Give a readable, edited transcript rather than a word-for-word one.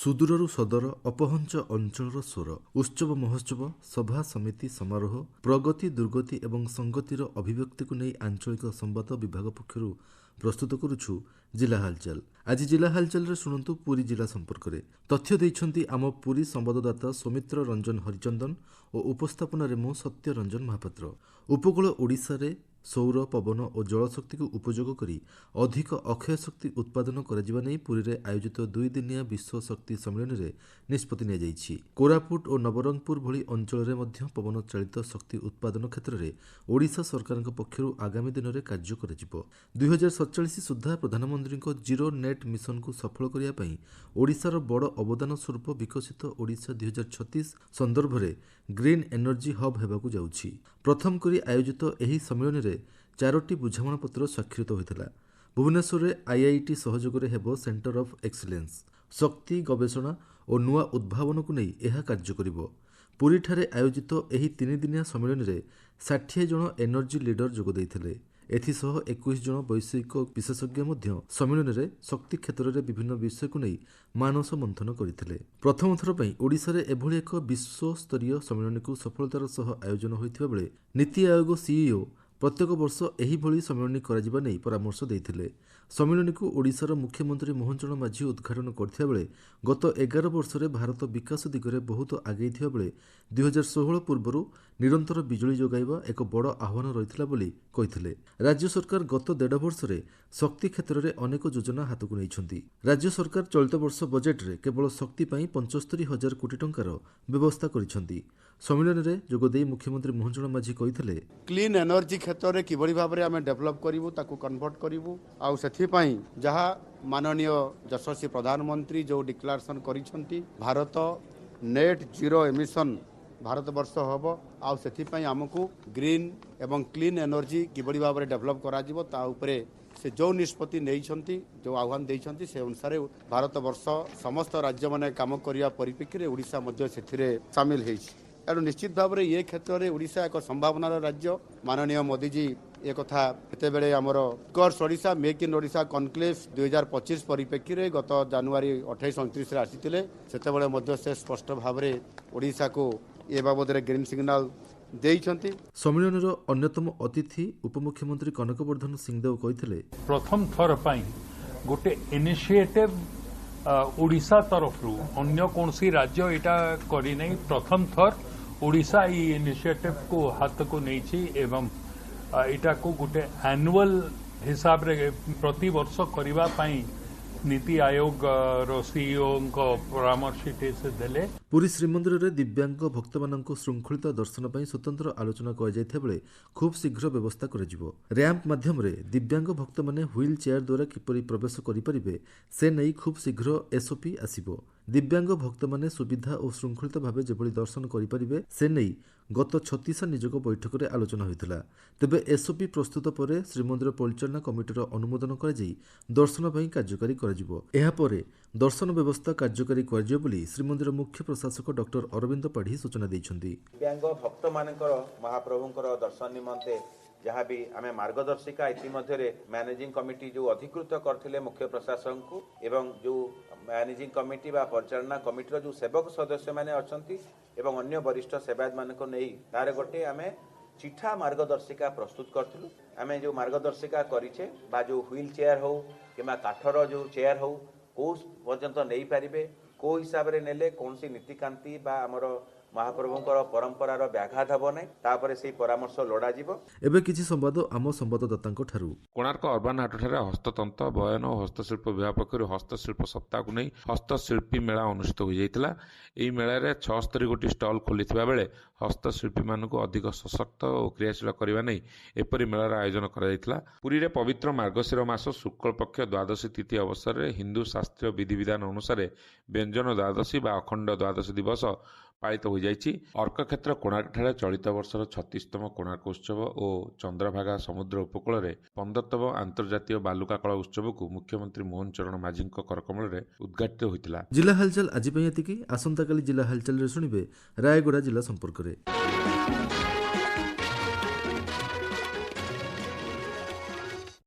ସୁଦୂରରୁ ସଦର ଅପହଞ୍ଚ ଅଞ୍ଚଳର ସ୍ୱର ଉତ୍ସବ ମହୋତ୍ସବ ସଭା ସମିତି ସମାରୋହ ପ୍ରଗତି ଦୁର୍ଗତି ଏବଂ ସଂଗତିର ଅଭିବ୍ୟକ୍ତିକୁ ନେଇ ଆଞ୍ଚଳିକ ସମ୍ବାଦ ବିଭାଗ ପକ୍ଷରୁ ପ୍ରସ୍ତୁତ କରୁଛୁ ଜିଲ୍ଲା ହାଲଚାଲ। ଆଜି ଜିଲ୍ଲା ହାଲଚାଲରେ ଶୁଣନ୍ତୁ ପୁରୀ ଜିଲ୍ଲା ସମ୍ପର୍କରେ ତଥ୍ୟ ଦେଇଛନ୍ତି ଆମ ପୁରୀ ସମ୍ବାଦଦାତା ସୌମିତ୍ର ରଞ୍ଜନ ହରିଚନ୍ଦନ ଓ ଉପସ୍ଥାପନାରେ ମୁଁ ସତ୍ୟ ରଞ୍ଜନ ମହାପାତ୍ର। ଉପକୂଳ ଓଡ଼ିଶାରେ ସୌର ପବନ ଓ ଜଳଶକ୍ତିକୁ ଉପଯୋଗ କରି ଅଧିକ ଅକ୍ଷୟ ଶକ୍ତି ଉତ୍ପାଦନ କରାଯିବା ନେଇ ପୁରୀରେ ଆୟୋଜିତ 2 ଦିନିଆ ବିଶ୍ୱ ଶକ୍ତି ସମ୍ମିଳନୀରେ ନିଷ୍ପତ୍ତି ନିଆଯାଇଛି। କୋରାପୁଟ ଓ ନବରଙ୍ଗପୁର ଭଳି ଅଞ୍ଚଳରେ ମଧ୍ୟ ପବନ ଚାଳିତ ଶକ୍ତି ଉତ୍ପାଦନ କ୍ଷେତ୍ରରେ ଓଡ଼ିଶା ସରକାରଙ୍କ ପକ୍ଷରୁ ଆଗାମୀ ଦିନରେ କାର୍ଯ୍ୟ କରାଯିବ। 2047 ସୁଦ୍ଧା ପ୍ରଧାନମନ୍ତ୍ରୀଙ୍କ ଜିରୋ ନେଟ୍ ମିଶନକୁ ସଫଳ କରିବା ପାଇଁ ଓଡ଼ିଶାର ବଡ଼ ଅବଦାନ ସ୍ୱରୂପ ବିକଶିତ ଓଡ଼ିଶା 2036 ସନ୍ଦର୍ଭରେ ଗ୍ରୀନ୍ ଏନର୍ଜି ହବ୍ ହେବାକୁ ଯାଉଛି। ପ୍ରଥମ କରି ଆୟୋଜିତ ଏହି ସମ୍ମିଳନୀରେ 4ଟି ବୁଝାମଣାପତ୍ର ସ୍ୱାକ୍ଷରିତ ହୋଇଥିଲା। ଭୁବନେଶ୍ୱରରେ ଆଇଆଇଟି ସହଯୋଗରେ ହେବ ସେଣ୍ଟର ଅଫ୍ ଏକ୍ସିଲେନ୍ସ। ଶକ୍ତି ଗବେଷଣା ଓ ନୂଆ ଉଦ୍ଭାବନକୁ ନେଇ ଏହା କାର୍ଯ୍ୟ କରିବ। ପୁରୀଠାରେ ଆୟୋଜିତ ଏହି 3 ଦିନିଆ ସମ୍ମିଳନୀରେ 60 ଜଣ ଏନର୍ଜି ଲିଡର ଯୋଗ ଦେଇଥିଲେ। ଏଥିସହ 21 ଜଣ ବୈଷୟିକ ବିଶେଷଜ୍ଞ ମଧ୍ୟ ସମ୍ମିଳନୀରେ ଶକ୍ତି କ୍ଷେତ୍ରରେ ବିଭିନ୍ନ ବିଷୟକୁ ନେଇ ମାନସ ମନ୍ଥନ କରିଥିଲେ। ପ୍ରଥମ ଥର ପାଇଁ ଓଡ଼ିଶାରେ ଏଭଳି ଏକ ବିଶ୍ୱସ୍ତରୀୟ ସମ୍ମିଳନୀକୁ ସଫଳତାର ସହ ଆୟୋଜନ ହୋଇଥିବା ବେଳେ ନୀତି ଆୟୋଗ ସିଇଓ ପ୍ରତ୍ୟେକ ବର୍ଷ ଏହିଭଳି ସମ୍ମିଳନୀ କରାଯିବା ନେଇ ପରାମର୍ଶ ଦେଇଥିଲେ। ସମ୍ମିଳନୀକୁ ଓଡ଼ିଶାର ମୁଖ୍ୟମନ୍ତ୍ରୀ ମୋହନ ଚରଣ ମାଝୀ ଉଦ୍ଘାଟନ କରିଥିବା ବେଳେ ଗତ 11 ବର୍ଷରେ ଭାରତ ବିକାଶ ଦିଗରେ ବହୁତ ଆଗେଇଥିବା ବେଳେ 2016 ପୂର୍ବରୁ ନିରନ୍ତର ବିଜୁଳି ଯୋଗାଇବା ଏକ ବଡ଼ ଆହ୍ୱାନ ରହିଥିଲା ବୋଲି କହିଥିଲେ। ରାଜ୍ୟ ସରକାର ଗତ 1.5 ବର୍ଷରେ ଶକ୍ତି କ୍ଷେତ୍ରରେ ଅନେକ ଯୋଜନା ହାତକୁ ନେଇଛନ୍ତି। ରାଜ୍ୟ ସରକାର ଚଳିତ ବର୍ଷ ବଜେଟ୍ରେ କେବଳ ଶକ୍ତି ପାଇଁ 75,000 କୋଟି ଟଙ୍କାର ବ୍ୟବସ୍ଥା କରିଛନ୍ତି। ସମ୍ମିଳନୀରେ ଯୋଗଦେଇ ମୁଖ୍ୟମନ୍ତ୍ରୀ ମୋହନ ଚରଣ ମାଝୀ କହିଥିଲେ, କ୍ଲିନ୍ ଏନର୍ଜି କ୍ଷେତ୍ରରେ କିଭଳି ଭାବରେ ଆମେ ଡେଭଲପ୍ କରିବୁ ତାକୁ କନଭର୍ଟ କରିବୁ ଆଉ ସେଥିପାଇଁ ଯାହା ମାନନୀୟ ଯଶସ୍ୱୀ ପ୍ରଧାନମନ୍ତ୍ରୀ ଯେଉଁ ଡିକ୍ଲାରେସନ୍ କରିଛନ୍ତି Bharat net zero emission Bharatvarsh ହେବ ଆଉ ସେଥିପାଇଁ ଆମକୁ ଗ୍ରୀନ୍ ଏବଂ କ୍ଲିନ୍ ଏନର୍ଜି କିଭଳି ଭାବରେ ଡେଭଲପ୍ କରାଯିବ ତା ଉପରେ ସେ ଯେଉଁ ନିଷ୍ପତ୍ତି ନେଇଛନ୍ତି ଯେଉଁ ଆହ୍ୱାନ ଦେଇଛନ୍ତି ସେ ଅନୁସାରେ ଭାରତବର୍ଷ ସମସ୍ତ ରାଜ୍ୟମାନେ କାମ କରିବା ପରିପ୍ରେକ୍ଷୀରେ ଓଡ଼ିଶା ମଧ୍ୟ ସେଥିରେ ସାମିଲ ହେଇଛି। ତେଣୁ ନିଶ୍ଚିତ ଭାବରେ ଏ କ୍ଷେତ୍ରରେ ଓଡ଼ିଶା ଏକ ସମ୍ଭାବନାର ରାଜ୍ୟ। ମାନନୀୟ ମୋଦିଜୀ ଏ କଥା ଯେତେବେଳେ ଆମର ସ୍କର୍ସ Odisha make in Odisha conclave 2025 ପରିପ୍ରେକ୍ଷୀରେ ଗତ ଜାନୁଆରୀ 28-29ରେ ଆସିଥିଲେ ସେତେବେଳେ ମଧ୍ୟ ସେ ସ୍ପଷ୍ଟ ଭାବରେ ଓଡ଼ିଶାକୁ ଏ ବାବଦରେ ଗ୍ରୀନ୍ ସିଗ୍ନାଲ ଦେଇଛନ୍ତି। ସମ୍ମିଳନୀର ଅନ୍ୟତମ ଅତିଥି ଉପମୁଖ୍ୟମନ୍ତ୍ରୀ କନକବର୍ଦ୍ଧନ ସିଂହଦେଓ କହିଥିଲେ, ପ୍ରଥମ ଥର ପାଇଁ ଗୋଟେ ଇନିସିଏଟିଭ ଓଡ଼ିଶା ତରଫରୁ ଅନ୍ୟ କୌଣସି ରାଜ୍ୟ ଏଇଟା କରିନାହିଁ। ପ୍ରଥମ ଥର ଓଡ଼ିଶା ଏହି ଇନିସିଏଟିଭକୁ ହାତକୁ ନେଇଛି ଏବଂ ଏଇଟାକୁ ଗୋଟେ ଆନୁଆଲ ହିସାବରେ ପ୍ରତିବର୍ଷ କରିବା ପାଇଁ ନୀତି ଆୟୋଗର ସିଇଓଙ୍କ ପରାମର୍ଶ ସେ ଦେଲେ। ପୁରୀ ଶ୍ରୀମନ୍ଦିରରେ ଦିବ୍ୟାଙ୍ଗ ଭକ୍ତମାନଙ୍କ ଶୃଙ୍ଖଳିତ ଦର୍ଶନ ପାଇଁ ସ୍ୱତନ୍ତ୍ର ଆଲୋଚନା କରାଯାଇଥିବା ବେଳେ ଖୁବ୍ ଶୀଘ୍ର ବ୍ୟବସ୍ଥା କରାଯିବ। ର୍ୟାମ୍ପ ମାଧ୍ୟମରେ ଦିବ୍ୟାଙ୍ଗ ଭକ୍ତମାନେ ହ୍ୱିଲ୍ ଚେୟାର ଦ୍ୱାରା କିପରି ପ୍ରବେଶ କରିପାରିବେ ସେ ନେଇ ଖୁବ୍ ଶୀଘ୍ର ଏସ୍ଓପି ଆସିବ। ଦିବ୍ୟାଙ୍ଗ ଭକ୍ତମାନେ ସୁବିଧା ଓ ଶୃଙ୍ଖଳିତ ଭାବେ ଯେଭଳି ଦର୍ଶନ କରିପାରିବେ ସେ ନେଇ ଗତ ଛତିଶା ନିଯୋଗ ବୈଠକରେ ଆଲୋଚନା ହୋଇଥିଲା। ତେବେ ଏସ୍ଓପି ପ୍ରସ୍ତୁତ ପରେ ଶ୍ରୀମନ୍ଦିର ପରିଚାଳନା କମିଟିର ଅନୁମୋଦନ କରାଯାଇ ଦର୍ଶନ ପାଇଁ କାର୍ଯ୍ୟକାରୀ କରାଯିବ। ଏହାପରେ ଦର୍ଶନ ବ୍ୟବସ୍ଥା କାର୍ଯ୍ୟକାରୀ କରାଯିବ ବୋଲି ଶ୍ରୀମନ୍ଦିର ମୁଖ୍ୟ ପ୍ରଶାସକ ଡକ୍ଟର ଅରବିନ୍ଦ ପାଢ଼ୀ ସୂଚନା ଦେଇଛନ୍ତି। ଦିବ୍ୟାଙ୍ଗ ଭକ୍ତମାନଙ୍କର ମହାପ୍ରଭୁଙ୍କର ଦର୍ଶନ ନିମନ୍ତେ ଯାହା ବି ଆମେ ମାର୍ଗଦର୍ଶିକା ଇତିମଧ୍ୟରେ ମ୍ୟାନେଜିଂ କମିଟି ଯେଉଁ ଅଧିକୃତ କରିଥିଲେ ମୁଖ୍ୟ ପ୍ରଶାସକଙ୍କୁ ଏବଂ ଯେଉଁ ମ୍ୟାନେଜିଂ କମିଟି ବା ପରିଚାଳନା କମିଟିର ଯେଉଁ ସେବକ ସଦସ୍ୟମାନେ ଅଛନ୍ତି ଏବଂ ଅନ୍ୟ ବରିଷ୍ଠ ସେବାୟତମାନଙ୍କୁ ନେଇ ତାର ଗୋଟେ ଆମେ ଚିଠା ମାର୍ଗଦର୍ଶିକା ପ୍ରସ୍ତୁତ କରିଥିଲୁ। ଆମେ ଯେଉଁ ମାର୍ଗଦର୍ଶିକା କରିଛେ ବା ଯେଉଁ ହ୍ୱିଲ୍ ଚେୟାର ହେଉ କିମ୍ବା କାଠର ଯେଉଁ ଚେୟାର ହେଉ କେଉଁ ପର୍ଯ୍ୟନ୍ତ ନେଇପାରିବେ କେଉଁ ହିସାବରେ ନେଲେ କୌଣସି ନୀତିକାନ୍ତି ବା ଆମର ମହାପ୍ରଭୁଙ୍କର ପରମ୍ପରାର ବ୍ୟାଘାତ ହେବ ନାହିଁ ତାପରେ ସେହି ପରାମର୍ଶ ଲୋଡ଼ାଯିବ। ଏବେ କିଛି ସମ୍ବାଦ ଆମ ସମ୍ବାଦଦାତାଙ୍କ ଠାରୁ। କୋଣାର୍କ ଅର୍ବାନ ହାଟଠାରେ ହସ୍ତତନ୍ତ ବୟନ ଓ ହସ୍ତଶିଳ୍ପ ବିଭାଗ ପକ୍ଷରୁ ହସ୍ତଶିଳ୍ପ ସପ୍ତାହକୁ ନେଇ ହସ୍ତଶିଳ୍ପୀ ମେଳା ଅନୁଷ୍ଠିତ ହୋଇଯାଇଥିଲା। ଏହି ମେଳାରେ 76 ଗୋଟି ଷ୍ଟଲ୍ ଖୋଲିଥିବା ବେଳେ ହସ୍ତଶିଳ୍ପୀମାନଙ୍କୁ ଅଧିକ ସଶକ୍ତ ଓ କ୍ରିୟାଶୀଳ କରିବା ନେଇ ଏପରି ମେଳାର ଆୟୋଜନ କରାଯାଇଥିଲା। ପୁରୀରେ ପବିତ୍ର ମାର୍ଗଶିର ମାସ ଶୁକ୍ଳପକ୍ଷ ଦ୍ୱାଦଶୀ ତିଥି ଅବସରରେ ହିନ୍ଦୁ ଶାସ୍ତ୍ରୀୟ ବିଧିବିଧାନ ଅନୁସାରେ ବ୍ୟଞ୍ଜନ ଦ୍ୱାଦଶୀ ବା ଅଖଣ୍ଡ ଦ୍ୱାଦଶୀ ଦିବସ ପାଳିତ ହୋଇଯାଇଛି। ଅର୍କକ୍ଷେତ୍ର କୋଣାର୍କଠାରେ ଚଳିତ ବର୍ଷର 36ତମ କୋଣାର୍କ ଉତ୍ସବ ଓ ଚନ୍ଦ୍ରଭାଗା ସମୁଦ୍ର ଉପକୂଳରେ 15ତମ ଆନ୍ତର୍ଜାତୀୟ ବାଲୁକା କଳା ଉତ୍ସବକୁ ମୁଖ୍ୟମନ୍ତ୍ରୀ ମୋହନ ଚରଣ ମାଝୀଙ୍କ କରକମଳରେ ଉଦ୍ଘାଟିତ ହୋଇଥିଲା। ଜିଲ୍ଲା ହାଲଚାଲ ଆଜି ପାଇଁ ଏତିକି। ଆସନ୍ତାକାଲି ଜିଲ୍ଲା ହାଲଚାଲରେ ଶୁଣିବେ ରାୟଗଡ଼ା ଜିଲ୍ଲା ସମ୍ପର୍କରେ।